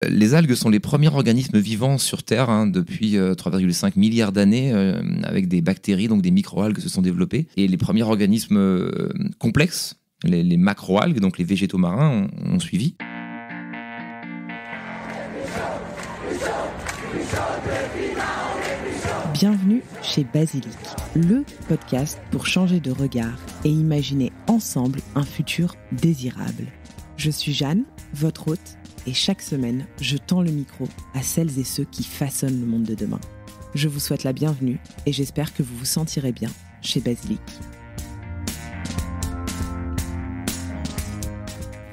Les algues sont les premiers organismes vivants sur Terre depuis 3,5 milliards d'années, avec des bactéries, donc des microalgues se sont développées. Et les premiers organismes complexes, les macroalgues, donc les végétaux marins, ont suivi. Bienvenue chez Basilic, le podcast pour changer de regard et imaginer ensemble un futur désirable. Je suis Jeanne, votre hôte, et chaque semaine, je tends le micro à celles et ceux qui façonnent le monde de demain. Je vous souhaite la bienvenue et j'espère que vous vous sentirez bien chez Basilic.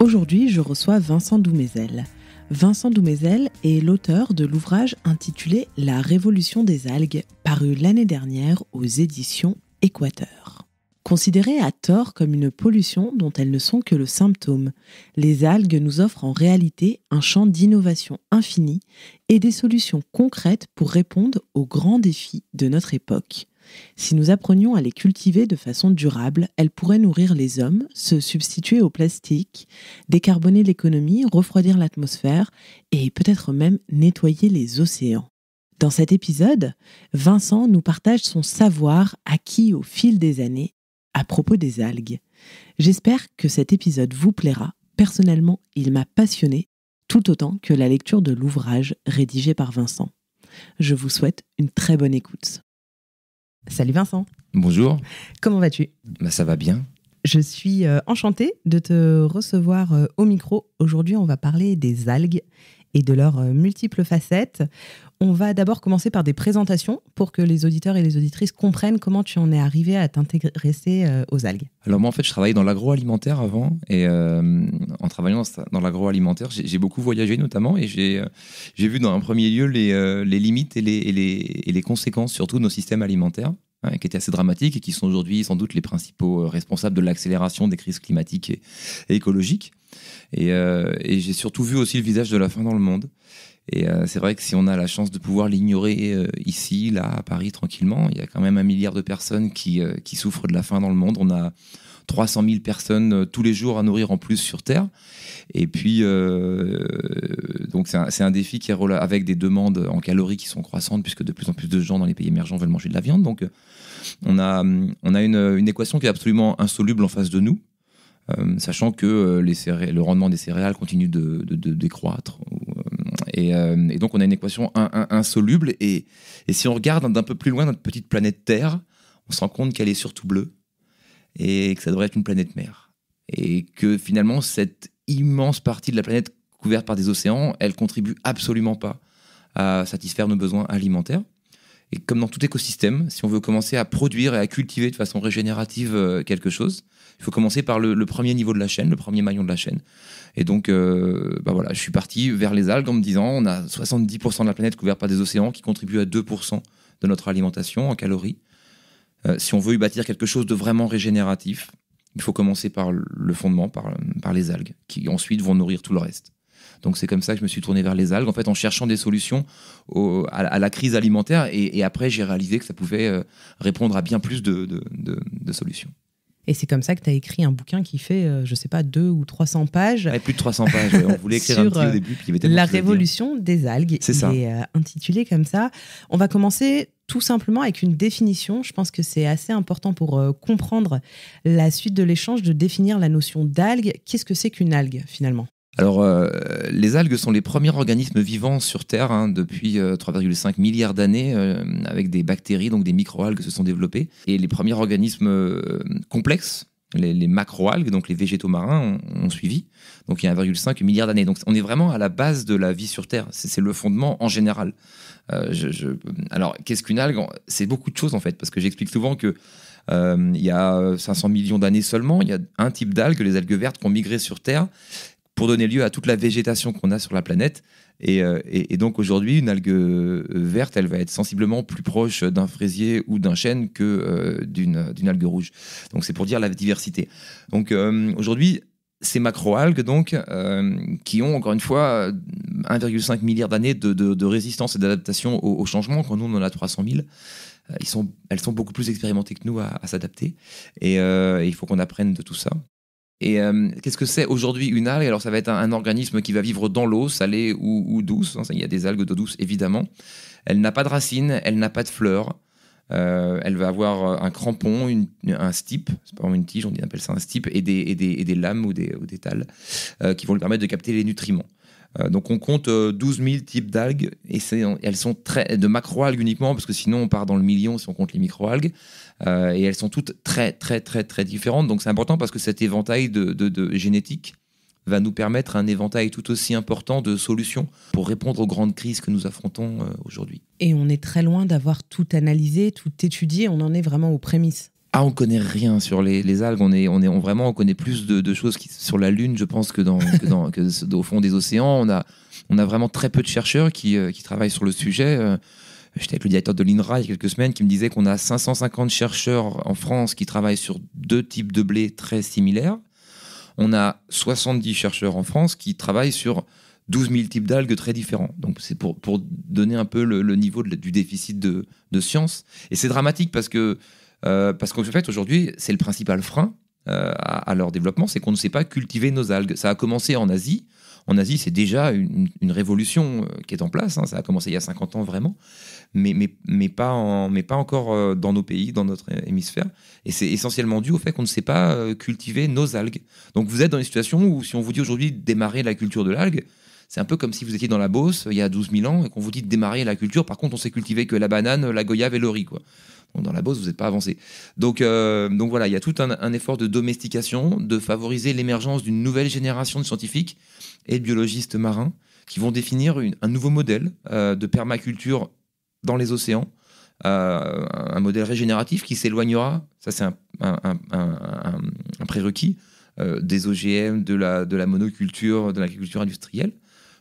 Aujourd'hui, je reçois Vincent Doumézel. Vincent Doumézel est l'auteur de l'ouvrage intitulé « La révolution des algues » paru l'année dernière aux éditions Équateur. Considérées à tort comme une pollution dont elles ne sont que le symptôme, les algues nous offrent en réalité un champ d'innovation infini et des solutions concrètes pour répondre aux grands défis de notre époque. Si nous apprenions à les cultiver de façon durable, elles pourraient nourrir les hommes, se substituer au plastique, décarboner l'économie, refroidir l'atmosphère et peut-être même nettoyer les océans. Dans cet épisode, Vincent nous partage son savoir acquis au fil des années à propos des algues. J'espère que cet épisode vous plaira. Personnellement, il m'a passionné tout autant que la lecture de l'ouvrage rédigé par Vincent. Je vous souhaite une très bonne écoute. Salut Vincent. Bonjour. Comment vas-tu ? Ça va bien. Je suis enchantée de te recevoir au micro. Aujourd'hui, on va parler des algues et de leurs multiples facettes. On va d'abord commencer par des présentations pour que les auditeurs et les auditrices comprennent comment tu en es arrivé à t'intéresser aux algues. Alors moi, en fait, je travaillais dans l'agroalimentaire avant et en travaillant dans l'agroalimentaire, j'ai beaucoup voyagé notamment et j'ai vu dans un premier lieu les limites et les conséquences surtout de nos systèmes alimentaires, qui étaient assez dramatiques et qui sont aujourd'hui sans doute les principaux responsables de l'accélération des crises climatiques et écologiques. Et j'ai surtout vu aussi le visage de la faim dans le monde. Et c'est vrai que si on a la chance de pouvoir l'ignorer ici, là, à Paris, tranquillement, il y a quand même 1 milliard de personnes qui souffrent de la faim dans le monde. On a 300 000 personnes tous les jours à nourrir en plus sur Terre. Et puis, donc c'est un défi qui est avec des demandes en calories qui sont croissantes, puisque de plus en plus de gens dans les pays émergents veulent manger de la viande. Donc, on a une équation qui est absolument insoluble en face de nous. Sachant que le rendement des céréales continue de décroître. Et donc, on a une équation insoluble. Et si on regarde d'un peu plus loin notre petite planète Terre, on se rend compte qu'elle est surtout bleue et que ça devrait être une planète mère. Et que finalement, cette immense partie de la planète couverte par des océans, elle contribue absolument pas à satisfaire nos besoins alimentaires. Et comme dans tout écosystème, si on veut commencer à produire et à cultiver de façon régénérative quelque chose, il faut commencer par le premier niveau de la chaîne, le premier maillon de la chaîne. Et donc, voilà, je suis parti vers les algues en me disant, on a 70% de la planète couverte par des océans qui contribuent à 2% de notre alimentation en calories. Si on veut y bâtir quelque chose de vraiment régénératif, il faut commencer par le fondement, par les algues, qui ensuite vont nourrir tout le reste. Donc c'est comme ça que je me suis tourné vers les algues, en fait, en cherchant des solutions à la crise alimentaire. Et après, j'ai réalisé que ça pouvait répondre à bien plus de solutions. Et c'est comme ça que tu as écrit un bouquin qui fait, 200 ou 300 pages. Plus de 300 pages, ouais. On voulait écrire un petit au début. Puis il y avait tellement La de choses à dire. révolution des algues. C'est ça. Il est intitulé comme ça. On va commencer tout simplement avec une définition. Je pense que c'est assez important pour comprendre la suite de l'échange, de définir la notion d'algue. Qu'est-ce que c'est qu'une algue, finalement ? Alors, les algues sont les premiers organismes vivants sur Terre depuis 3,5 milliards d'années, avec des bactéries, donc des microalgues se sont développées. Et les premiers organismes complexes, les macroalgues, donc les végétaux marins, ont suivi. Donc il y a 1,5 milliard d'années. Donc on est vraiment à la base de la vie sur Terre. C'est le fondement en général. Alors, qu'est-ce qu'une algue ? C'est beaucoup de choses en fait, parce que j'explique souvent que il y a 500 millions d'années seulement, il y a un type d'algues, les algues vertes, qui ont migré sur Terre pour donner lieu à toute la végétation qu'on a sur la planète. Et donc aujourd'hui, une algue verte, elle va être sensiblement plus proche d'un fraisier ou d'un chêne que d'une algue rouge. Donc c'est pour dire la diversité. Donc aujourd'hui, ces macroalgues, donc, qui ont encore une fois 1,5 milliard d'années de résistance et d'adaptation au changement, quand nous on en a 300 000, elles sont beaucoup plus expérimentées que nous à s'adapter. Et il faut qu'on apprenne de tout ça. Et qu'est-ce que c'est aujourd'hui une algue? Alors ça va être un organisme qui va vivre dans l'eau, salée ou douce. Il y a des algues d'eau douce évidemment. Elle n'a pas de racines, elle n'a pas de fleurs. Elle va avoir un crampon, un stipe, c'est pas vraiment une tige, on appelle ça un stipe, et des lames ou des thalles qui vont lui permettre de capter les nutriments. Donc on compte 12 000 types d'algues et elles sont de macroalgues uniquement parce que sinon on part dans le million si on compte les microalgues et elles sont toutes très très très très différentes. Donc c'est important parce que cet éventail de génétique va nous permettre un éventail tout aussi important de solutions pour répondre aux grandes crises que nous affrontons aujourd'hui. Et on est très loin d'avoir tout analysé, tout étudié, on en est vraiment aux prémices. Ah, on connaît rien sur les algues. On connaît plus de choses sur la Lune, je pense, que au fond des océans. On a vraiment très peu de chercheurs qui travaillent sur le sujet. J'étais avec le directeur de l'INRA il y a quelques semaines qui me disait qu'on a 550 chercheurs en France qui travaillent sur 2 types de blé très similaires. On a 70 chercheurs en France qui travaillent sur 12 000 types d'algues très différents. Donc c'est pour donner un peu le niveau du déficit de science. Et c'est dramatique parce qu'en fait, aujourd'hui, c'est le principal frein à leur développement, c'est qu'on ne sait pas cultiver nos algues. Ça a commencé en Asie. En Asie, c'est déjà une révolution qui est en place. Ça a commencé il y a 50 ans vraiment, mais pas encore dans nos pays, dans notre hémisphère. Et c'est essentiellement dû au fait qu'on ne sait pas cultiver nos algues. Donc vous êtes dans une situation où si on vous dit aujourd'hui de démarrer la culture de l'algue, c'est un peu comme si vous étiez dans la Beauce il y a 12 000 ans et qu'on vous dit de démarrer la culture. Par contre, on sait cultiver que la banane, la goyave et le riz, quoi. Donc, dans la Beauce, vous n'êtes pas avancé. Donc voilà, il y a tout un effort de domestication, de favoriser l'émergence d'une nouvelle génération de scientifiques et de biologistes marins qui vont définir un nouveau modèle de permaculture dans les océans, un modèle régénératif qui s'éloignera, ça c'est un prérequis, des OGM, de la monoculture, de l'agriculture industrielle,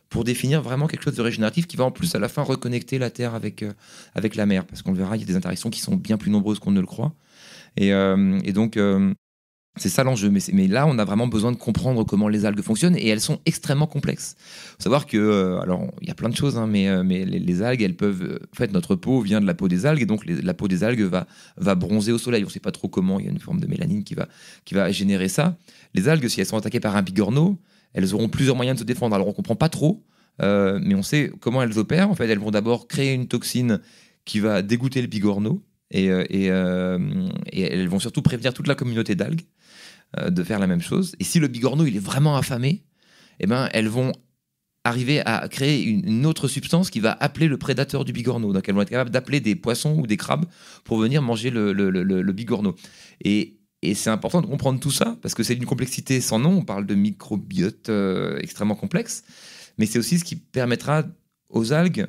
pour définir vraiment quelque chose de régénératif qui va en plus à la fin reconnecter la Terre avec la mer, parce qu'on le verra, il y a des interactions qui sont bien plus nombreuses qu'on ne le croit. Et donc, c'est ça l'enjeu. Mais là, on a vraiment besoin de comprendre comment les algues fonctionnent, et elles sont extrêmement complexes. Il faut savoir que, alors, il y a plein de choses, mais les algues, elles peuvent... En fait, notre peau vient de la peau des algues, et donc la peau des algues va bronzer au soleil. On ne sait pas trop comment, il y a une forme de mélanine qui va générer ça. Les algues, si elles sont attaquées par un bigorneau, elles auront plusieurs moyens de se défendre. Alors, on ne comprend pas trop, mais on sait comment elles opèrent. En fait, elles vont d'abord créer une toxine qui va dégoûter le bigorneau, et elles vont surtout prévenir toute la communauté d'algues de faire la même chose. Et si le bigorneau il est vraiment affamé, eh ben, elles vont arriver à créer une autre substance qui va appeler le prédateur du bigorneau. Donc, elles vont être capables d'appeler des poissons ou des crabes pour venir manger le bigorneau. Et c'est important de comprendre tout ça, parce que c'est d'une complexité sans nom. On parle de microbiote extrêmement complexe, mais c'est aussi ce qui permettra aux algues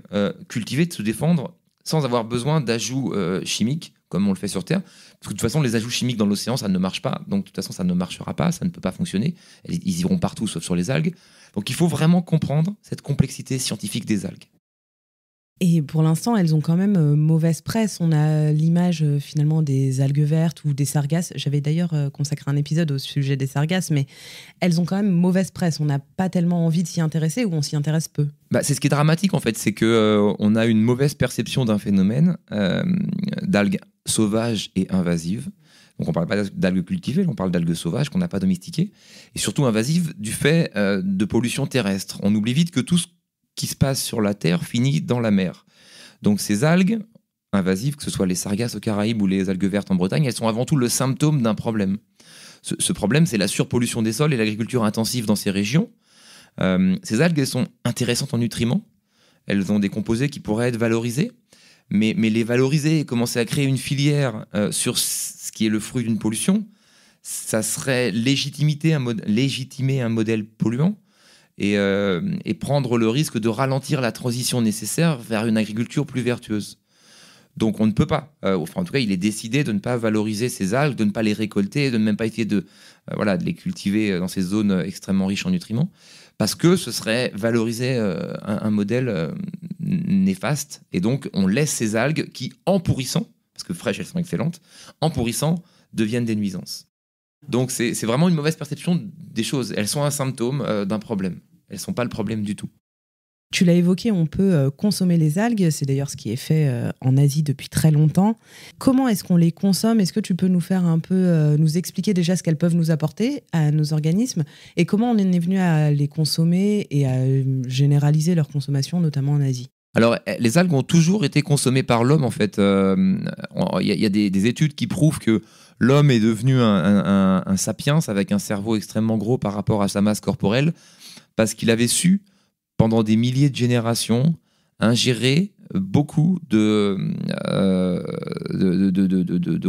cultivées de se défendre sans avoir besoin d'ajouts chimiques, comme on le fait sur Terre. Parce que de toute façon, les ajouts chimiques dans l'océan, ça ne marche pas. Donc, de toute façon, ça ne marchera pas, ça ne peut pas fonctionner. Ils iront partout, sauf sur les algues. Donc, il faut vraiment comprendre cette complexité scientifique des algues. Et pour l'instant, elles ont quand même mauvaise presse. On a l'image finalement des algues vertes ou des sargasses. J'avais d'ailleurs consacré un épisode au sujet des sargasses, mais elles ont quand même mauvaise presse. On n'a pas tellement envie de s'y intéresser, ou on s'y intéresse peu. C'est ce qui est dramatique en fait, c'est qu'on a une mauvaise perception d'un phénomène d'algues sauvages et invasives. Donc on ne parle pas d'algues cultivées, on parle d'algues sauvages qu'on n'a pas domestiquées, et surtout invasives du fait de pollution terrestre. On oublie vite que tout ce qui se passe sur la Terre finit dans la mer. Donc ces algues invasives, que ce soit les sargasses aux Caraïbes ou les algues vertes en Bretagne, elles sont avant tout le symptôme d'un problème. Ce problème, c'est la surpollution des sols et l'agriculture intensive dans ces régions. Ces algues, elles sont intéressantes en nutriments. Elles ont des composés qui pourraient être valorisés. Mais les valoriser et commencer à créer une filière sur ce qui est le fruit d'une pollution, ça serait légitimer un modèle polluant et prendre le risque de ralentir la transition nécessaire vers une agriculture plus vertueuse. Donc on ne peut pas, en tout cas il est décidé de ne pas valoriser ces algues, de ne pas les récolter, de ne même pas essayer de les cultiver dans ces zones extrêmement riches en nutriments, parce que ce serait valoriser un modèle néfaste. Et donc on laisse ces algues qui, en pourrissant, parce que fraîches elles sont excellentes, en pourrissant deviennent des nuisances. Donc c'est vraiment une mauvaise perception des choses. Elles sont un symptôme d'un problème. Elles ne sont pas le problème du tout. Tu l'as évoqué, on peut consommer les algues. C'est d'ailleurs ce qui est fait en Asie depuis très longtemps. Comment est-ce qu'on les consomme ? Est-ce que tu peux nous faire un peu, nous expliquer déjà ce qu'elles peuvent nous apporter à nos organismes et comment on en est venu à les consommer et à généraliser leur consommation, notamment en Asie ? Alors, les algues ont toujours été consommées par l'homme, en fait. Il y a des études qui prouvent que l'homme est devenu un sapiens avec un cerveau extrêmement gros par rapport à sa masse corporelle, parce qu'il avait su, pendant des milliers de générations, ingérer beaucoup de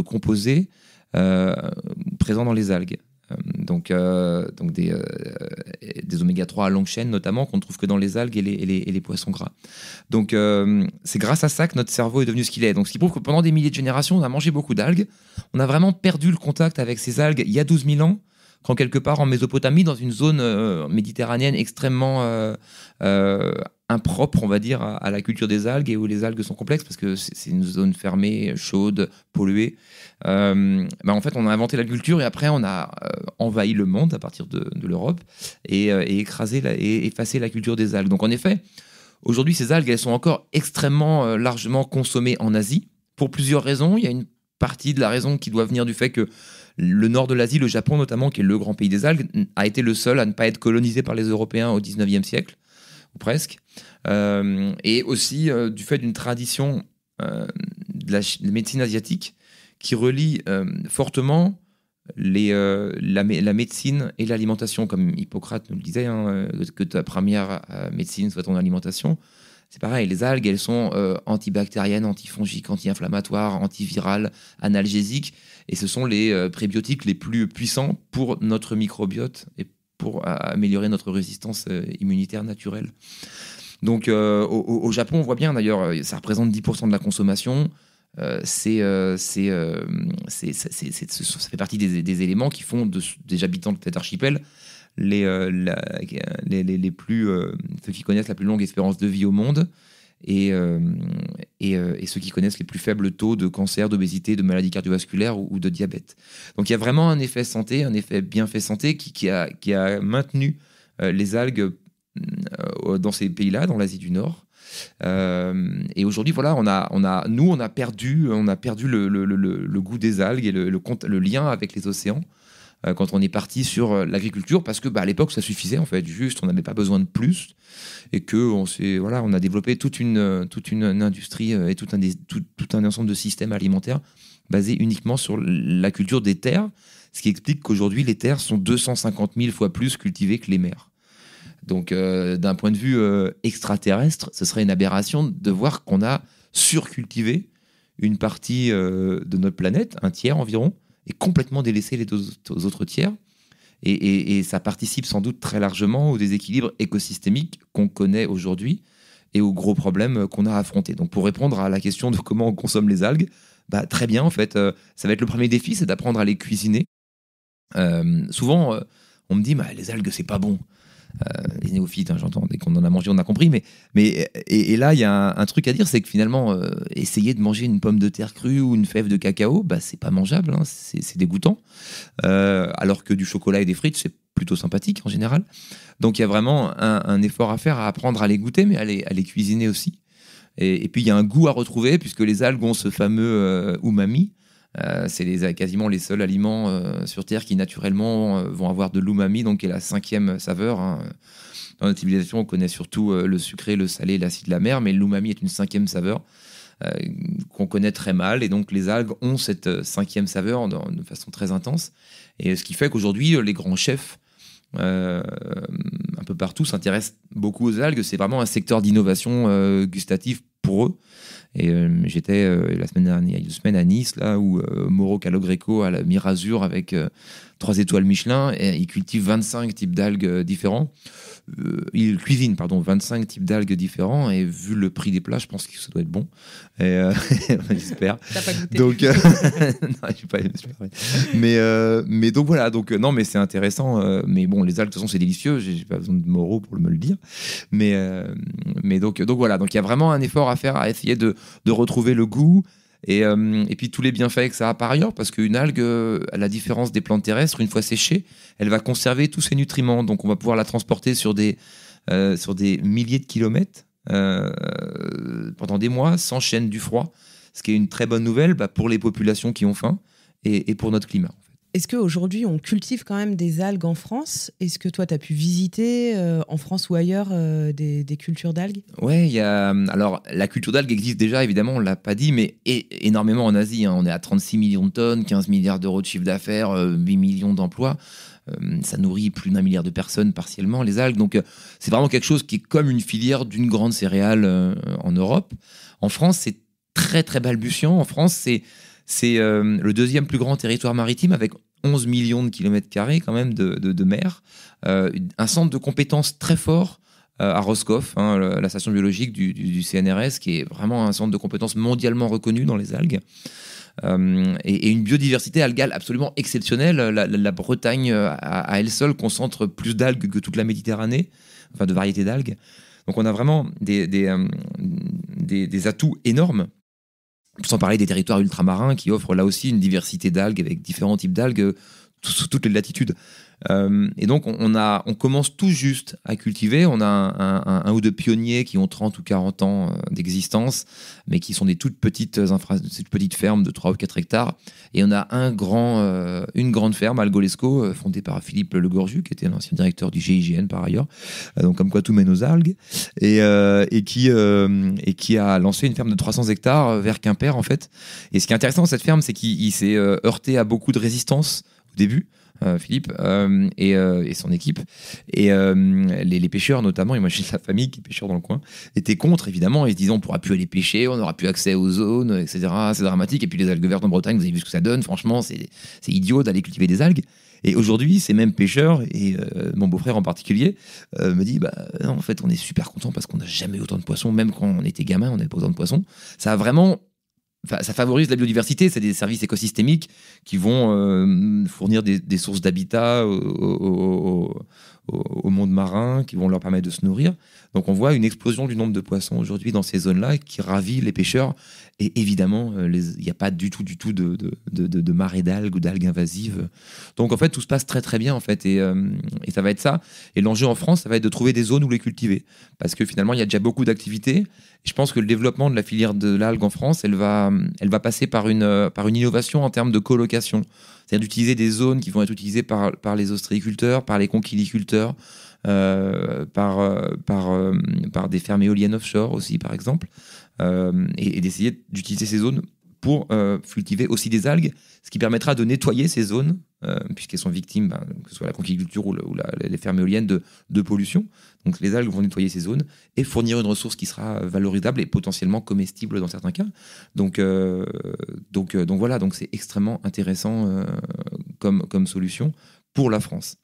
composés présents dans les algues. Donc des oméga 3 à longue chaîne notamment qu'on ne trouve que dans les algues et les poissons gras. Donc c'est grâce à ça que notre cerveau est devenu ce qu'il est. Donc ce qui prouve que pendant des milliers de générations, on a mangé beaucoup d'algues. On a vraiment perdu le contact avec ces algues il y a 12 000 ans, quand quelque part en Mésopotamie, dans une zone méditerranéenne extrêmement impropre, on va dire, à la culture des algues, et où les algues sont complexes parce que c'est une zone fermée, chaude, polluée. En fait, on a inventé la culture et après, on a envahi le monde à partir de l'Europe et écrasé et effacé la culture des algues. Donc, en effet, aujourd'hui, ces algues, elles sont encore extrêmement largement consommées en Asie pour plusieurs raisons. Il y a une partie de la raison qui doit venir du fait que le nord de l'Asie, le Japon notamment, qui est le grand pays des algues, a été le seul à ne pas être colonisé par les Européens au 19e siècle, ou presque. Et aussi du fait d'une tradition de la médecine asiatique qui relie fortement la médecine et l'alimentation, comme Hippocrate nous le disait, que ta première médecine soit ton alimentation. C'est pareil, les algues, elles sont antibactériennes, antifongiques, anti-inflammatoires, antivirales, analgésiques, et ce sont les prébiotiques les plus puissants pour notre microbiote et pour améliorer notre résistance immunitaire naturelle. Donc au Japon, on voit bien d'ailleurs, ça représente 10% de la consommation. Ça fait partie des éléments qui font des habitants de cet archipel ceux qui connaissent la plus longue espérance de vie au monde et ceux qui connaissent les plus faibles taux de cancer, d'obésité, de maladies cardiovasculaires ou de diabète. Donc il y a vraiment un effet santé, un effet bienfait santé qui a maintenu les algues dans ces pays-là, dans l'Asie du Nord. Et aujourd'hui, voilà, on a perdu le goût des algues et le lien avec les océans quand on est parti sur l'agriculture, parce que à l'époque ça suffisait en fait, juste on n'avait pas besoin de plus, et que on a développé toute une industrie et tout un ensemble de systèmes alimentaires basés uniquement sur la culture des terres, ce qui explique qu'aujourd'hui les terres sont 250 000 fois plus cultivées que les mers. Donc d'un point de vue extraterrestre, ce serait une aberration de voir qu'on a surcultivé une partie de notre planète, un tiers environ, et complètement délaissé les deux autres tiers. Et ça participe sans doute très largement au déséquilibre écosystémique qu'on connaît aujourd'hui et aux gros problèmes qu'on a affrontés. Donc pour répondre à la question de comment on consomme les algues, très bien en fait, ça va être le premier défi, c'est d'apprendre à les cuisiner. Souvent, on me dit les algues c'est pas bon. Les néophytes, j'entends, dès qu'on en a mangé, on a compris. Et là, il y a un truc à dire, c'est que finalement, essayer de manger une pomme de terre crue ou une fève de cacao, c'est pas mangeable, c'est dégoûtant. Alors que du chocolat et des frites, c'est plutôt sympathique en général. Donc il y a vraiment un effort à faire, à apprendre à les goûter, mais à les cuisiner aussi. Et puis il y a un goût à retrouver, puisque les algues ont ce fameux umami. C'est quasiment les seuls aliments sur Terre qui naturellement vont avoir de l'umami, donc qui est la 5e saveur. Dans notre civilisation, on connaît surtout le sucré, le salé, l'acide de la mer, mais l'umami est une 5e saveur qu'on connaît très mal. Et donc les algues ont cette 5e saveur de façon très intense. Et ce qui fait qu'aujourd'hui, les grands chefs un peu partout s'intéressent beaucoup aux algues. C'est vraiment un secteur d'innovation gustative pour eux. Et j'étais la semaine dernière, il y a 2 semaines à Nice, là où Mauro Calogreco a la Mirazur avec 3 étoiles Michelin, et il cultive 25 types d'algues différents. Il cuisine 25 types d'algues différents, et vu le prix des plats, je pense que ça doit être bon. Et, j'espère. T'as pas goûté? Donc, non, j'ai pas. Mais donc voilà. Donc non, mais c'est intéressant. Mais bon, les algues de toute façon c'est délicieux. J'ai pas besoin de Mauro pour me le dire. Mais donc voilà. Donc il y a vraiment un effort à faire, à essayer de retrouver le goût. Et puis tous les bienfaits que ça a par ailleurs, parce qu'une algue, à la différence des plantes terrestres, une fois séchée, elle va conserver tous ses nutriments. Donc on va pouvoir la transporter sur des sur des milliers de kilomètres pendant des mois, s'enchaînent du froid, ce qui est une très bonne nouvelle pour les populations qui ont faim et pour notre climat. Est-ce qu'aujourd'hui, on cultive quand même des algues en France ? Est-ce que toi, tu as pu visiter en France ou ailleurs des cultures d'algues ? Ouais, alors la culture d'algues existe déjà, évidemment, on ne l'a pas dit, mais énormément en Asie. On est à 36 millions de tonnes, 15 milliards d'euros de chiffre d'affaires, 8 millions d'emplois. Ça nourrit plus d'1 milliard de personnes partiellement, les algues. Donc, c'est vraiment quelque chose qui est comme une filière d'une grande céréale en Europe. En France, c'est très, très balbutiant. En France, c'est le deuxième plus grand territoire maritime avec 11 millions de kilomètres carrés quand même de mer. Un centre de compétences très fort à Roscoff, la station biologique du CNRS, qui est vraiment un centre de compétences mondialement reconnu dans les algues. Et une biodiversité algale absolument exceptionnelle. La Bretagne, à elle seule, concentre plus d'algues que toute la Méditerranée, enfin de variétés d'algues. Donc on a vraiment des atouts énormes. Sans parler des territoires ultramarins qui offrent là aussi une diversité d'algues avec différents types d'algues sous toutes les latitudes. Et donc on commence tout juste à cultiver. On a un ou deux pionniers qui ont 30 ou 40 ans d'existence, mais qui sont des toutes petites fermes de 3 ou 4 hectares. Et on a une grande ferme, Algolesco, fondée par Philippe Le Gorju, qui était l'ancien directeur du GIGN par ailleurs. Donc comme quoi tout mène aux algues. Et qui a lancé une ferme de 300 hectares vers Quimper en fait. Et ce qui est intéressant dans cette ferme, c'est qu'il s'est heurté à beaucoup de résistance au début. Philippe et son équipe et les pêcheurs notamment, et moi j'ai de la famille qui est pêcheur dans le coin, étaient contre évidemment, ils se disaient on pourra plus aller pêcher, on n'aura plus accès aux zones, etc. C'est dramatique. Et puis les algues vertes en Bretagne, vous avez vu ce que ça donne, franchement c'est idiot d'aller cultiver des algues. Et aujourd'hui, ces mêmes pêcheurs, et mon beau-frère en particulier, me dit non, en fait on est super content parce qu'on n'a jamais eu autant de poissons, même quand on était gamin on n'avait pas autant de poissons. Ça a vraiment... Enfin, ça favorise la biodiversité, c'est des services écosystémiques qui vont fournir des sources d'habitat au monde marin, qui vont leur permettre de se nourrir. Donc on voit une explosion du nombre de poissons aujourd'hui dans ces zones-là qui ravit les pêcheurs. Et évidemment, il n'y a pas du tout de marée d'algues ou d'algues invasives. Donc en fait, tout se passe très très bien en fait. Et ça va être ça. Et l'enjeu en France, ça va être de trouver des zones où les cultiver. Parce que finalement, il y a déjà beaucoup d'activités. Et je pense que le développement de la filière de l'algue en France, elle va passer par une innovation en termes de colocation. C'est-à-dire d'utiliser des zones qui vont être utilisées par les ostréiculteurs, par les conchiliculteurs, par des fermes éoliennes offshore aussi, par exemple, et d'essayer d'utiliser ces zones pour cultiver aussi des algues, ce qui permettra de nettoyer ces zones, puisqu'elles sont victimes, que ce soit la conchiliculture ou les fermes éoliennes, de pollution. Donc les algues vont nettoyer ces zones et fournir une ressource qui sera valorisable et potentiellement comestible dans certains cas. Donc voilà, donc c'est extrêmement intéressant comme solution pour la France.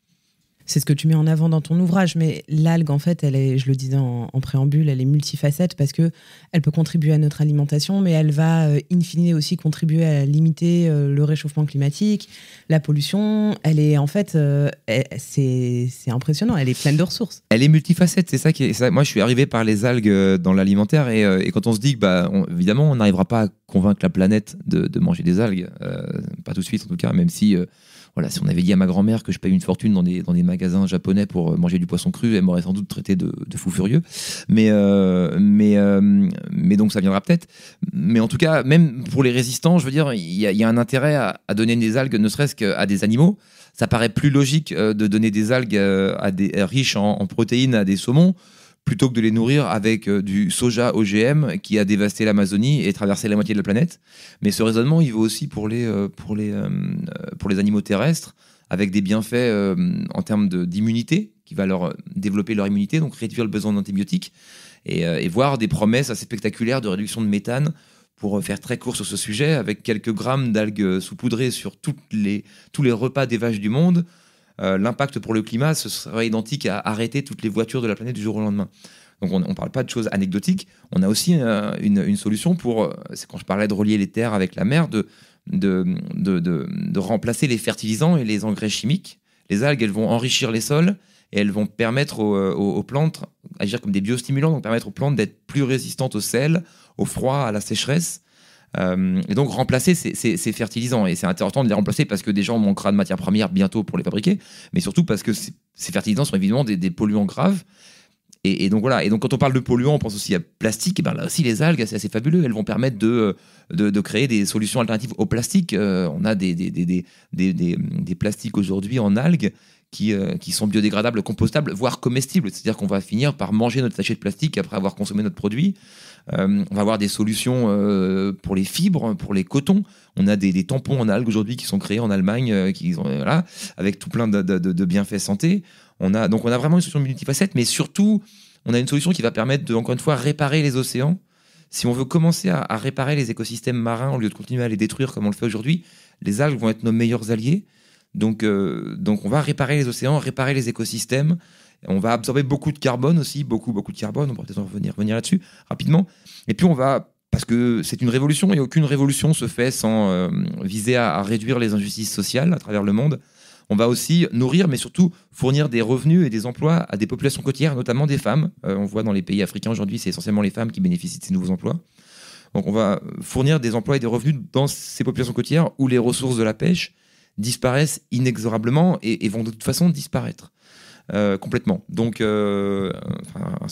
C'est ce que tu mets en avant dans ton ouvrage, mais l'algue, en fait, elle est, je le disais en préambule, elle est multifacette parce que elle peut contribuer à notre alimentation, mais elle va, in fine, aussi contribuer à limiter le réchauffement climatique, la pollution. Elle est, en fait, c'est impressionnant, elle est pleine de ressources. Elle est multifacette, c'est ça qui est... Ça, moi, je suis arrivé par les algues dans l'alimentaire et quand on se dit que, évidemment, on n'arrivera pas à convaincre la planète de manger des algues, pas tout de suite en tout cas, même si... Voilà, si on avait dit à ma grand-mère que je paye une fortune dans des magasins japonais pour manger du poisson cru, elle m'aurait sans doute traité de fou furieux. Mais donc ça viendra peut-être. Mais en tout cas, même pour les résistants, je veux dire, il y a un intérêt à donner des algues, ne serait-ce qu'à des animaux. Ça paraît plus logique de donner des algues riches en protéines à des saumons, plutôt que de les nourrir avec du soja OGM qui a dévasté l'Amazonie et traversé la moitié de la planète. Mais ce raisonnement, il vaut aussi pour les animaux terrestres, avec des bienfaits en termes d'immunité, qui va leur développer leur immunité, donc réduire le besoin d'antibiotiques, et voir des promesses assez spectaculaires de réduction de méthane, pour faire très court sur ce sujet, avec quelques grammes d'algues saupoudrées sur tous les repas des vaches du monde. L'impact pour le climat, ce serait identique à arrêter toutes les voitures de la planète du jour au lendemain. Donc on ne parle pas de choses anecdotiques. On a aussi une solution c'est quand je parlais de relier les terres avec la mer, de remplacer les fertilisants et les engrais chimiques. Les algues, elles vont enrichir les sols et elles vont permettre aux plantes, agir comme des biostimulants, donc permettre aux plantes d'être plus résistantes au sel, au froid, à la sécheresse. Et donc remplacer ces fertilisants, et c'est important de les remplacer parce que déjà on manquera de matières premières bientôt pour les fabriquer, mais surtout parce que ces fertilisants sont évidemment des polluants graves Et donc voilà. Et donc quand on parle de polluants, on pense aussi à plastique. Et ben là aussi, les algues, c'est assez fabuleux. Elles vont permettre de créer des solutions alternatives au plastique. On a des plastiques aujourd'hui en algues qui sont biodégradables, compostables, voire comestibles. C'est-à-dire qu'on va finir par manger notre sachet de plastique après avoir consommé notre produit. On va avoir des solutions pour les fibres, pour les cotons. On a des tampons en algues aujourd'hui qui sont créés en Allemagne, avec tout plein de bienfaits santé. Donc on a vraiment une solution multifacette, mais surtout, on a une solution qui va permettre de, encore une fois, réparer les océans. Si on veut commencer à réparer les écosystèmes marins au lieu de continuer à les détruire comme on le fait aujourd'hui, les algues vont être nos meilleurs alliés. Donc on va réparer les océans, réparer les écosystèmes. On va absorber beaucoup de carbone aussi, beaucoup de carbone. On pourra peut-être revenir là-dessus rapidement. Et puis parce que c'est une révolution et aucune révolution se fait sans viser à réduire les injustices sociales à travers le monde. On va aussi nourrir, mais surtout fournir des revenus et des emplois à des populations côtières, notamment des femmes. On voit dans les pays africains aujourd'hui, c'est essentiellement les femmes qui bénéficient de ces nouveaux emplois. Donc on va fournir des emplois et des revenus dans ces populations côtières où les ressources de la pêche disparaissent inexorablement et vont de toute façon disparaître complètement. Donc se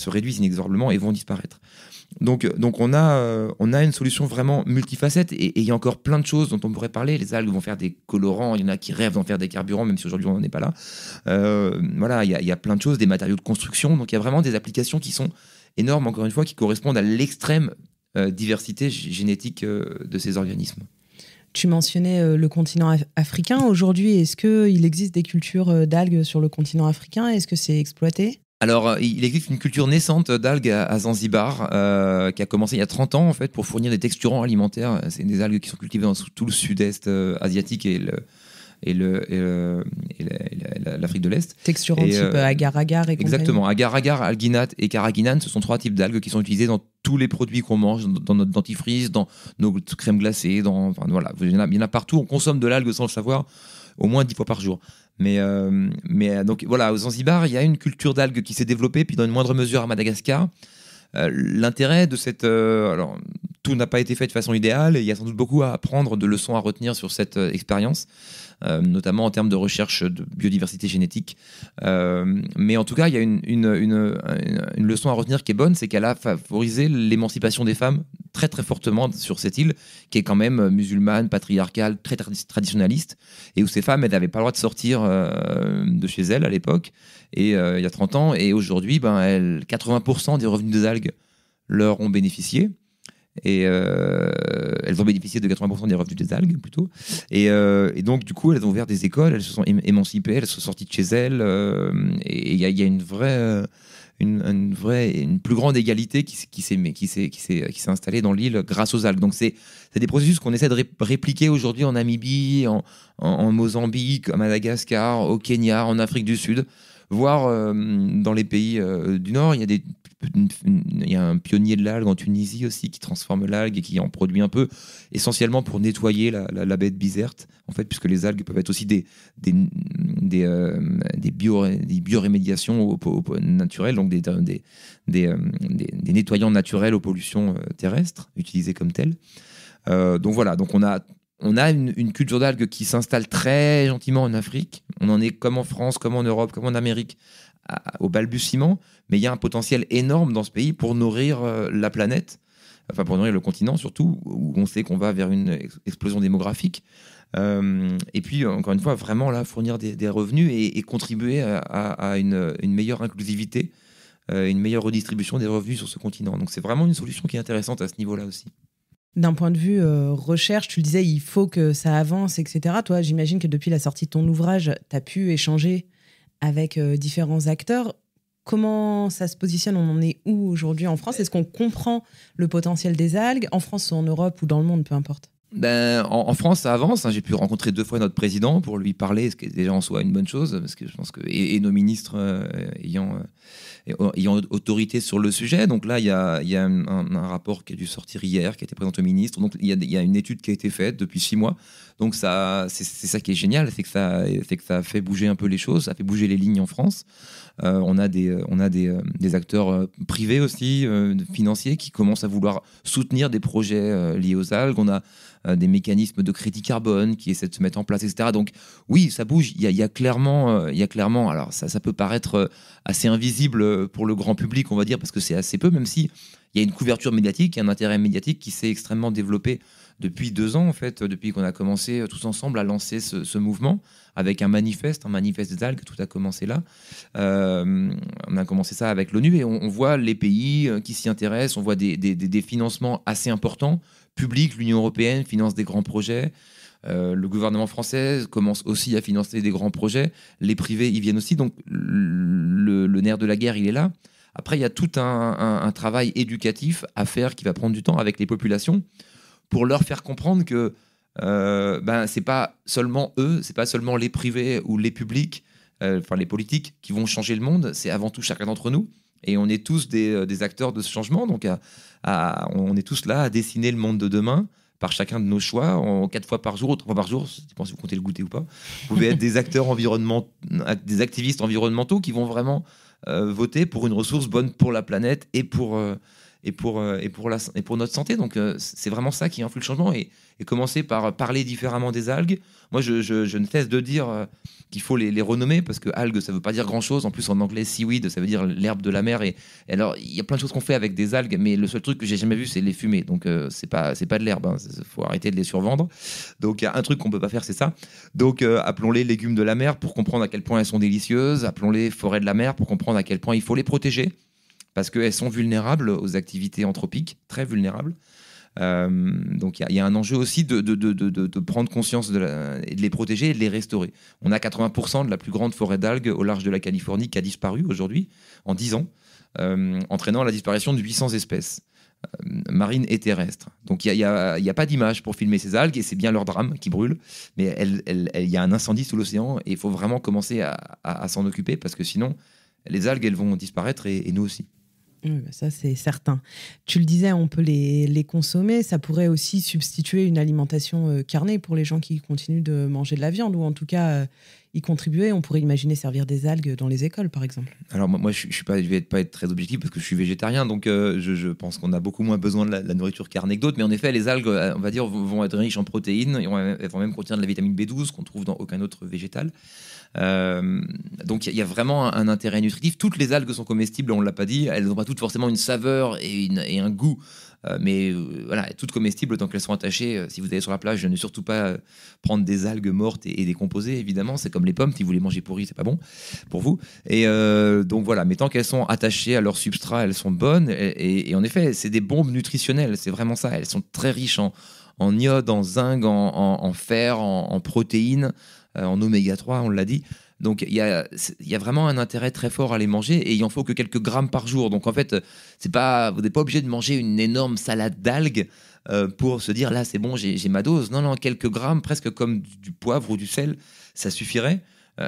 réduisent inexorablement et vont disparaître. Donc on a une solution vraiment multifacette et il y a encore plein de choses dont on pourrait parler. Les algues vont faire des colorants, il y en a qui rêvent d'en faire des carburants, même si aujourd'hui on n'en est pas là. Il y a plein de choses, des matériaux de construction. Donc il y a vraiment des applications qui sont énormes, encore une fois, qui correspondent à l'extrême diversité génétique de ces organismes. Tu mentionnais le continent africain. Aujourd'hui, est-ce qu'il existe des cultures d'algues sur le continent africain? Est-ce que c'est exploité? Alors, il existe une culture naissante d'algues à Zanzibar qui a commencé il y a 30 ans en fait, pour fournir des texturants alimentaires. C'est des algues qui sont cultivées dans tout le sud-est asiatique et l'Afrique de l'Est. Texturants type agar-agar et compagnie. Exactement. Agar-agar, alginate et carrageenan, ce sont 3 types d'algues qui sont utilisés dans tous les produits qu'on mange, dans notre dentifrice, dans nos crèmes glacées. Il y en a partout. On consomme de l'algue sans le savoir au moins 10 fois par jour. Mais donc voilà, au Zanzibar, il y a une culture d'algues qui s'est développée, puis dans une moindre mesure à Madagascar. L'intérêt de cette... alors, tout n'a pas été fait de façon idéale, et il y a sans doute beaucoup à apprendre, de leçons à retenir sur cette expérience, notamment en termes de recherche de biodiversité génétique. Mais en tout cas, il y a une leçon à retenir qui est bonne, c'est qu'elle a favorisé l'émancipation des femmes très très fortement sur cette île, qui est quand même musulmane, patriarcale, très traditionnaliste, et où ces femmes, elles n'avaient pas le droit de sortir de chez elles à l'époque, et il y a 30 ans, et aujourd'hui, 80% des revenus des algues leur ont bénéficié. Et elles ont bénéficié de 80% des revenus des algues plutôt, et donc du coup elles ont ouvert des écoles, elles se sont émancipées, elles sont sorties de chez elles, et il y a une vraie une plus grande égalité qui s'est installée dans l'île grâce aux algues. Donc c'est des processus qu'on essaie de répliquer aujourd'hui en Namibie, en Mozambique, à Madagascar, au Kenya, en Afrique du Sud, voire dans les pays du Nord. Il y a un pionnier de l'algue en Tunisie aussi qui transforme l'algue et qui en produit un peu, essentiellement pour nettoyer la baie de Bizerte, en fait, puisque les algues peuvent être aussi des biorémédiations naturelles, donc des nettoyants naturels aux pollutions terrestres, utilisés comme tels. Donc voilà, donc on a une culture d'algues qui s'installe très gentiment en Afrique. On en est comme en France, comme en Europe, comme en Amérique, au balbutiement, mais il y a un potentiel énorme dans ce pays pour nourrir la planète, enfin pour nourrir le continent surtout, où on sait qu'on va vers une explosion démographique. Et puis, encore une fois, vraiment là, fournir des revenus et contribuer à une meilleure inclusivité, une meilleure redistribution des revenus sur ce continent. Donc c'est vraiment une solution qui est intéressante à ce niveau-là aussi. D'un point de vue recherche, tu le disais, il faut que ça avance, etc. Toi, j'imagine que depuis la sortie de ton ouvrage, tu as pu échanger avec différents acteurs. Comment ça se positionne? On en est où aujourd'hui en France? Est-ce qu'on comprend le potentiel des algues, en France ou en Europe ou dans le monde, peu importe? En France, ça avance. J'ai pu rencontrer 2 fois notre président pour lui parler, ce qui est déjà en soi une bonne chose, parce que je pense que et nos ministres ayant autorité sur le sujet. Donc là, il y a un rapport qui a dû sortir hier, qui a été présenté au ministre. Donc il y a une étude qui a été faite depuis 6 mois. Donc ça, c'est ça qui est génial, c'est que ça a fait bouger un peu les choses, ça a fait bouger les lignes en France. On a des acteurs privés aussi, financiers, qui commencent à vouloir soutenir des projets liés aux algues. On a des mécanismes de crédit carbone qui essaient de se mettre en place, etc. Donc oui, ça bouge. Il y a clairement, alors ça peut paraître assez invisible pour le grand public, on va dire, parce que c'est assez peu, même si il y a une couverture médiatique, un intérêt médiatique qui s'est extrêmement développé depuis 2 ans, en fait, depuis qu'on a commencé tous ensemble à lancer ce mouvement avec un manifeste des algues. Tout a commencé là. On a commencé ça avec l'ONU et on voit les pays qui s'y intéressent. On voit des financements assez importants. Publics, l'Union européenne finance des grands projets. Le gouvernement français commence aussi à financer des grands projets. Les privés y viennent aussi. Donc le nerf de la guerre, il est là. Après, il y a tout un travail éducatif à faire qui va prendre du temps avec les populations pour leur faire comprendre que c'est pas seulement eux, c'est pas seulement les privés ou les publics, les politiques qui vont changer le monde, c'est avant tout chacun d'entre nous. Et on est tous des acteurs de ce changement. Donc on est tous là à dessiner le monde de demain par chacun de nos choix, 4 fois par jour ou 3 fois par jour, ça dépend si vous comptez le goûter ou pas. Vous pouvez être des acteurs des activistes environnementaux qui vont vraiment voter pour une ressource bonne pour la planète et pour notre santé. Donc c'est vraiment ça qui influe le changement, et commencer par parler différemment des algues. Moi je ne cesse de dire qu'il faut les renommer, parce que algues, ça veut pas dire grand chose. En plus, en anglais, seaweed, ça veut dire l'herbe de la mer, et alors il y a plein de choses qu'on fait avec des algues, mais le seul truc que j'ai jamais vu, c'est les fumer. Donc c'est pas de l'herbe, hein. Faut arrêter de les survendre. Donc il y a un truc qu'on peut pas faire, c'est ça. Donc appelons-les légumes de la mer pour comprendre à quel point elles sont délicieuses, appelons-les forêts de la mer pour comprendre à quel point il faut les protéger, parce qu'elles sont vulnérables aux activités anthropiques, très vulnérables. Donc il y a un enjeu aussi de prendre conscience et de les protéger et de les restaurer. On a 80% de la plus grande forêt d'algues au large de la Californie qui a disparu aujourd'hui, en 10 ans, entraînant la disparition de 800 espèces marines et terrestres. Donc il n'y a pas d'image pour filmer ces algues, et c'est bien leur drame qui brûle, mais il y a un incendie sous l'océan, et il faut vraiment commencer à s'en occuper, parce que sinon les algues, elles vont disparaître, et nous aussi. Oui, ça, c'est certain. Tu le disais, on peut les consommer. Ça pourrait aussi substituer une alimentation carnée pour les gens qui continuent de manger de la viande, ou en tout cas y contribuer. On pourrait imaginer servir des algues dans les écoles, par exemple. Alors moi je vais pas être très objectif, parce que je suis végétarien, donc je pense qu'on a beaucoup moins besoin de la nourriture carnée que d'autres. Mais en effet, les algues, on va dire, vont être riches en protéines, et elles vont même contenir de la vitamine B12 qu'on trouve dans aucun autre végétal. Donc il y a vraiment un intérêt nutritif. Toutes les algues sont comestibles, on ne l'a pas dit. Elles n'ont pas toutes forcément une saveur et un goût, mais voilà, toutes comestibles tant qu'elles sont attachées. Si vous allez sur la plage, ne surtout pas prendre des algues mortes et décomposées, évidemment. C'est comme les pommes, si vous les mangez pourries, c'est pas bon pour vous. Et donc voilà, mais tant qu'elles sont attachées à leur substrat, elles sont bonnes. Et en effet, c'est des bombes nutritionnelles, c'est vraiment ça. Elles sont très riches en iode, en zinc, en fer, en protéines, en oméga 3, on l'a dit. Donc il y a vraiment un intérêt très fort à les manger, et il en faut que quelques grammes par jour. Donc en fait, vous n'êtes pas obligé de manger une énorme salade d'algues pour se dire là c'est bon, j'ai ma dose. Non, quelques grammes, presque comme du poivre ou du sel, ça suffirait.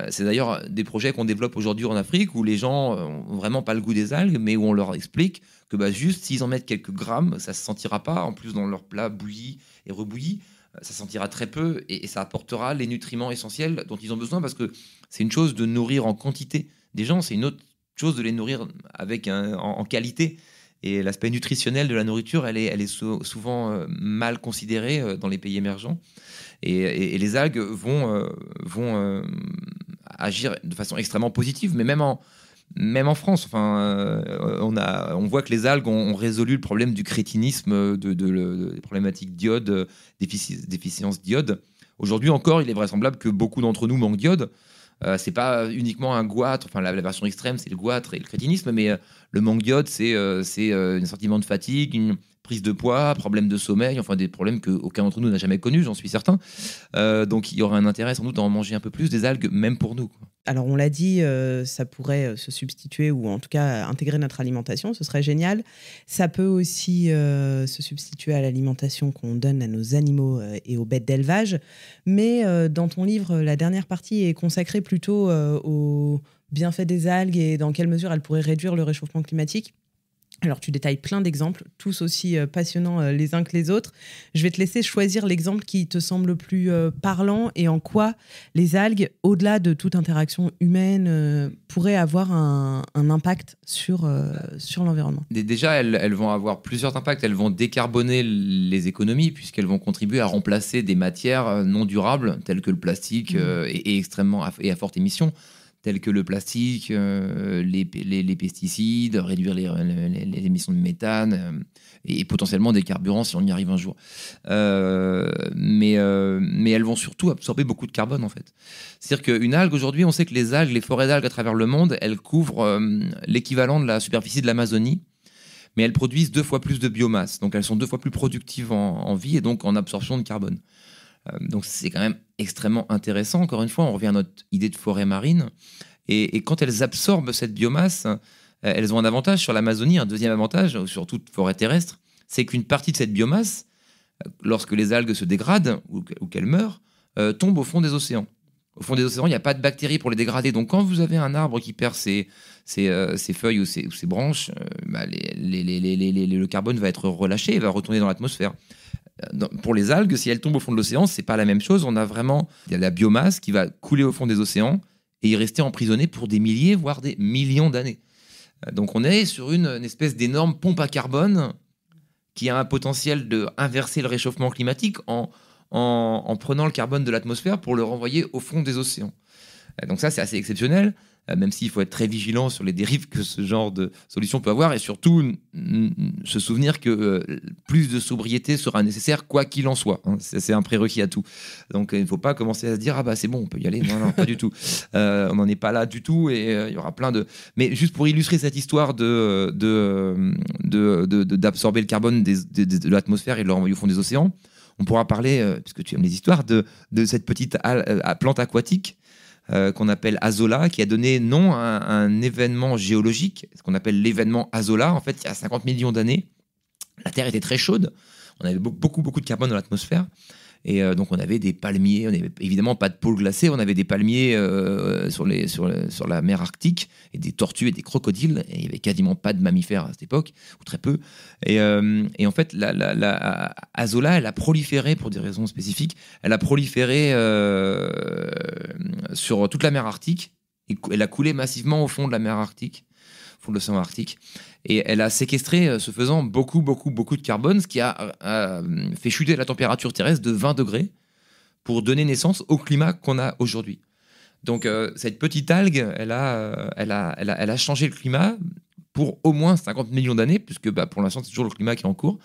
C'est d'ailleurs des projets qu'on développe aujourd'hui en Afrique, où les gens n'ont vraiment pas le goût des algues, mais où on leur explique que juste s'ils en mettent quelques grammes, ça ne se sentira pas. En plus, dans leur plat bouilli et rebouilli, ça sentira très peu, et ça apportera les nutriments essentiels dont ils ont besoin, parce que c'est une chose de nourrir en quantité des gens, c'est une autre chose de les nourrir en qualité. Et l'aspect nutritionnel de la nourriture, elle est souvent mal considérée dans les pays émergents. Et les algues vont agir de façon extrêmement positive, mais même en France, on voit que les algues ont résolu le problème du crétinisme, des problématiques d'iode, déficience d'iode. Aujourd'hui encore, il est vraisemblable que beaucoup d'entre nous manquent d'iode. C'est pas uniquement un goitre, la version extrême, c'est le goitre et le crétinisme, mais le manque d'iode, c'est un sentiment de fatigue, une prise de poids, problème de sommeil, des problèmes qu'aucun d'entre nous n'a jamais connus, j'en suis certain. Donc il y aurait un intérêt sans doute d'en manger un peu plus des algues, même pour nous, quoi. Alors on l'a dit, ça pourrait se substituer, ou en tout cas intégrer notre alimentation, ce serait génial. Ça peut aussi se substituer à l'alimentation qu'on donne à nos animaux et aux bêtes d'élevage. Mais dans ton livre, la dernière partie est consacrée plutôt aux bienfaits des algues et dans quelle mesure elles pourraient réduire le réchauffement climatique. Alors, tu détailles plein d'exemples, tous aussi passionnants les uns que les autres. Je vais te laisser choisir l'exemple qui te semble le plus parlant et en quoi les algues, au-delà de toute interaction humaine, pourraient avoir un impact sur l'environnement. Déjà, elles vont avoir plusieurs impacts. Elles vont décarboner les économies puisqu'elles vont contribuer à remplacer des matières non durables telles que le plastique et extrêmement à forte émission, tels que le plastique, les pesticides, réduire les émissions de méthane et potentiellement des carburants si on y arrive un jour. Mais elles vont surtout absorber beaucoup de carbone en fait. C'est-à-dire qu'une algue aujourd'hui, on sait que les forêts d'algues à travers le monde, elles couvrent l'équivalent de la superficie de l'Amazonie, mais elles produisent 2 fois plus de biomasse. Donc elles sont 2 fois plus productives en vie et donc en absorption de carbone. Donc c'est quand même extrêmement intéressant. Encore une fois, on revient à notre idée de forêt marine. Et quand elles absorbent cette biomasse, elles ont un avantage sur l'Amazonie. Un deuxième avantage, sur toute forêt terrestre, c'est qu'une partie de cette biomasse, lorsque les algues se dégradent ou qu'elles meurent, tombe au fond des océans. Au fond des océans, il n'y a pas de bactéries pour les dégrader. Donc quand vous avez un arbre qui perd ses feuilles ou ses branches, le carbone va être relâché et va retourner dans l'atmosphère. Pour les algues, si elles tombent au fond de l'océan, c'est pas la même chose. On a vraiment la biomasse qui va couler au fond des océans et y rester emprisonnée pour des milliers, voire des millions d'années. Donc on est sur une espèce d'énorme pompe à carbone qui a un potentiel d'inverser le réchauffement climatique en prenant le carbone de l'atmosphère pour le renvoyer au fond des océans. Donc ça, c'est assez exceptionnel, même s'il faut être très vigilant sur les dérives que ce genre de solution peut avoir et surtout se souvenir que plus de sobriété sera nécessaire quoi qu'il en soit. C'est un prérequis à tout. Donc il ne faut pas commencer à se dire « Ah bah c'est bon, on peut y aller ». Non, pas du tout. On n'en est pas là du tout et il y aura plein de... Mais juste pour illustrer cette histoire d'absorber le carbone de l'atmosphère et de le renvoyer au fond des océans, on pourra parler, puisque tu aimes les histoires, de cette petite plante aquatique qu'on appelle Azolla, qui a donné nom à un événement géologique, ce qu'on appelle l'événement Azolla. En fait, il y a 50 millions d'années, la Terre était très chaude, on avait beaucoup de carbone dans l'atmosphère, et donc on avait des palmiers, on n'avait évidemment pas de pôle glacé, on avait des palmiers sur la mer Arctique, et des tortues et des crocodiles, et il n'y avait quasiment pas de mammifères à cette époque, ou très peu. Et en fait, la Azolla, elle a proliféré, pour des raisons spécifiques, elle a proliféré sur toute la mer Arctique, et elle a coulé massivement au fond de la mer Arctique, au fond de l'océan Arctique, et elle a séquestré, ce faisant, beaucoup de carbone, ce qui a fait chuter la température terrestre de 20 degrés pour donner naissance au climat qu'on a aujourd'hui. Donc cette petite algue, elle a changé le climat pour au moins 50 millions d'années, puisque pour l'instant c'est toujours le climat qui est en cours.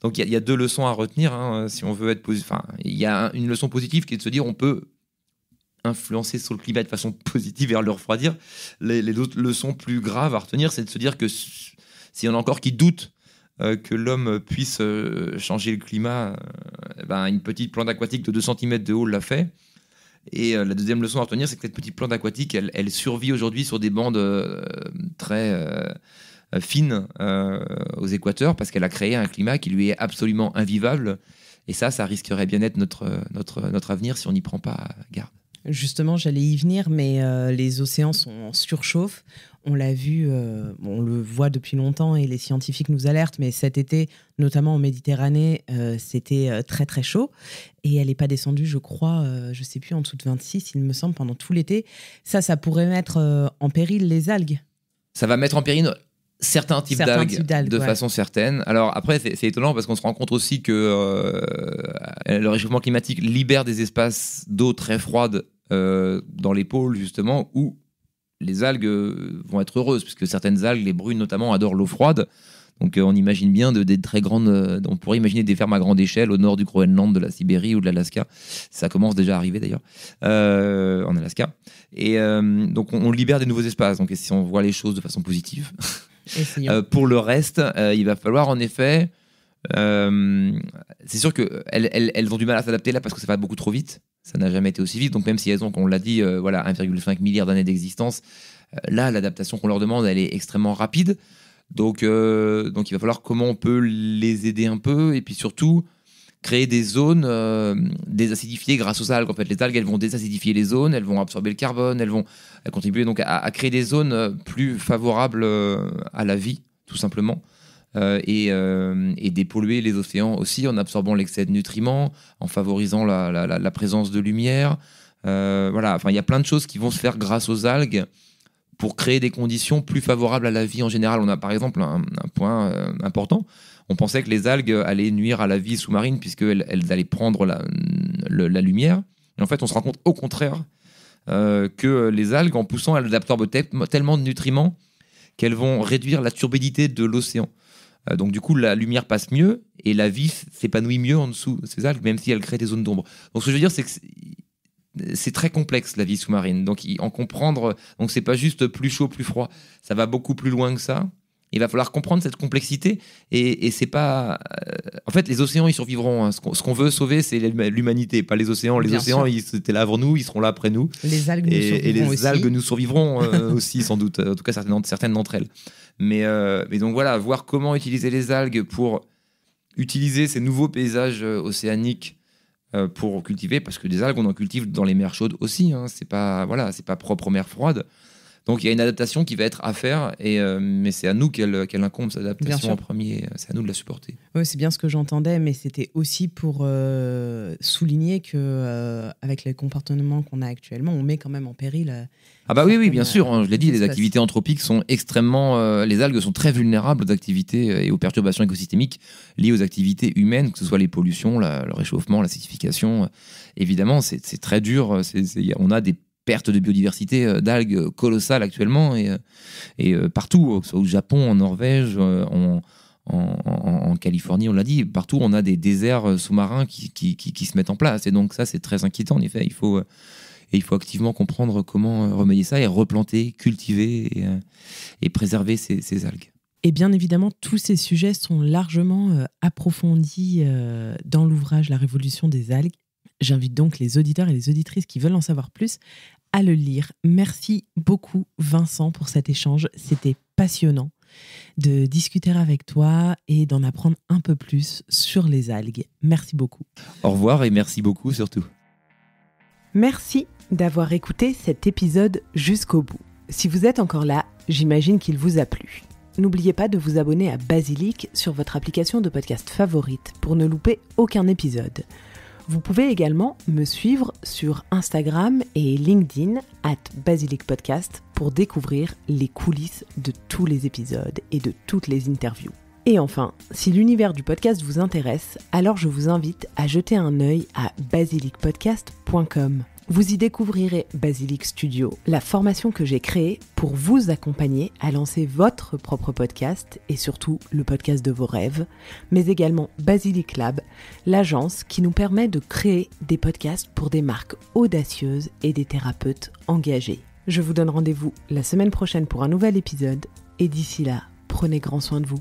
Donc il y a 2 leçons à retenir, si on veut être positif. Enfin, il y a une leçon positive qui est de se dire on peut influencer sur le climat de façon positive et le refroidir. Les autres leçons plus graves à retenir, c'est de se dire que s'il y en a encore qui doutent que l'homme puisse changer le climat, une petite plante aquatique de 2 cm de haut l'a fait. Et la deuxième leçon à retenir, c'est que cette petite plante aquatique, elle survit aujourd'hui sur des bandes très fines aux équateurs parce qu'elle a créé un climat qui lui est absolument invivable. Et ça risquerait bien d'être notre avenir si on n'y prend pas garde. Justement, j'allais y venir, mais les océans sont en surchauffe. On l'a vu, on le voit depuis longtemps et les scientifiques nous alertent, mais cet été, notamment en Méditerranée, c'était très très chaud. Et elle n'est pas descendue, je crois, je ne sais plus, en dessous de 26, il me semble, pendant tout l'été. Ça pourrait mettre en péril les algues. Ça va mettre en péril certains types d'algues de façon certaine. Alors après, c'est étonnant parce qu'on se rend compte aussi que le réchauffement climatique libère des espaces d'eau très froides dans les pôles, justement, où les algues vont être heureuses, puisque certaines algues, les brunes notamment, adorent l'eau froide. Donc on imagine bien des très grandes... on pourrait imaginer des fermes à grande échelle au nord du Groenland, de la Sibérie ou de l'Alaska. Ça commence déjà à arriver d'ailleurs, en Alaska. Et donc on libère des nouveaux espaces. Donc si on voit les choses de façon positive... pour le reste, il va falloir en effet... c'est sûr qu'elles ont du mal à s'adapter là parce que ça va beaucoup trop vite. Ça n'a jamais été aussi vite. Donc même si elles ont, on l'a dit, 1,5 milliard d'années d'existence, là, l'adaptation qu'on leur demande, elle est extrêmement rapide. Donc il va falloir comment on peut les aider un peu et puis surtout créer des zones désacidifiées grâce aux algues. En fait, les algues, elles vont désacidifier les zones, elles vont absorber le carbone, elles vont contribuer donc à créer des zones plus favorables à la vie, tout simplement. et dépolluer les océans aussi en absorbant l'excès de nutriments, en favorisant la présence de lumière. Voilà, enfin, il y a plein de choses qui vont se faire grâce aux algues pour créer des conditions plus favorables à la vie en général. On a par exemple un point important. On pensait que les algues allaient nuire à la vie sous-marine puisqu'elles allaient prendre la lumière. Et en fait, on se rend compte au contraire que les algues, en poussant, elles absorbent tellement de nutriments qu'elles vont réduire la turbidité de l'océan. Donc du coup, la lumière passe mieux et la vie s'épanouit mieux en dessous de ces algues, même si elles créent des zones d'ombre. Donc ce que je veux dire, c'est que c'est très complexe la vie sous-marine. Donc en comprendre, donc c'est pas juste plus chaud, plus froid. Ça va beaucoup plus loin que ça. Il va falloir comprendre cette complexité et c'est pas. En fait, les océans ils survivront. Hein. Ce qu'on veut sauver, c'est l'humanité, pas les océans. Les océans, ils étaient là avant nous, ils seront là après nous. Les algues nous survivront et les aussi. algues nous survivront aussi sans doute. En tout cas, certaines d'entre elles. Mais donc voilà, voir comment utiliser les algues pour utiliser ces nouveaux paysages océaniques. Pour cultiver, parce que des algues on en cultive dans les mers chaudes aussi, hein. C'est pas propre aux mers froides, donc il y a une adaptation qui va être à faire mais c'est à nous qu'elle incombe cette adaptation en premier, c'est à nous de la supporter. Oui, c'est bien ce que j'entendais, mais c'était aussi pour souligner que avec les comportements qu'on a actuellement, on met quand même en péril ah bah oui, bien sûr, hein, je l'ai dit, les activités anthropiques sont extrêmement... les algues sont très vulnérables aux activités et aux perturbations écosystémiques liées aux activités humaines, que ce soit les pollutions, le réchauffement, l'acidification. Évidemment, c'est très dur. On a des pertes de biodiversité d'algues colossales actuellement et partout, que ce soit au Japon, en Norvège, en Californie, on l'a dit, partout on a des déserts sous-marins qui se mettent en place. Et donc ça, c'est très inquiétant, en effet. Il faut activement comprendre comment remédier ça et replanter, cultiver et préserver ces algues. Et bien évidemment, tous ces sujets sont largement approfondis dans l'ouvrage La Révolution des algues. J'invite donc les auditeurs et les auditrices qui veulent en savoir plus à le lire. Merci beaucoup Vincent pour cet échange. C'était passionnant de discuter avec toi et d'en apprendre un peu plus sur les algues. Merci beaucoup. Au revoir et merci beaucoup surtout. Merci d'avoir écouté cet épisode jusqu'au bout. Si vous êtes encore là, j'imagine qu'il vous a plu. N'oubliez pas de vous abonner à Basilic sur votre application de podcast favorite pour ne louper aucun épisode. Vous pouvez également me suivre sur Instagram et LinkedIn @BasilicPodcast pour découvrir les coulisses de tous les épisodes et de toutes les interviews. Et enfin, si l'univers du podcast vous intéresse, alors je vous invite à jeter un œil à basilicpodcast.com. Vous y découvrirez Basilic Studio, la formation que j'ai créée pour vous accompagner à lancer votre propre podcast et surtout le podcast de vos rêves, mais également Basilic Lab, l'agence qui nous permet de créer des podcasts pour des marques audacieuses et des thérapeutes engagés. Je vous donne rendez-vous la semaine prochaine pour un nouvel épisode et d'ici là, prenez grand soin de vous.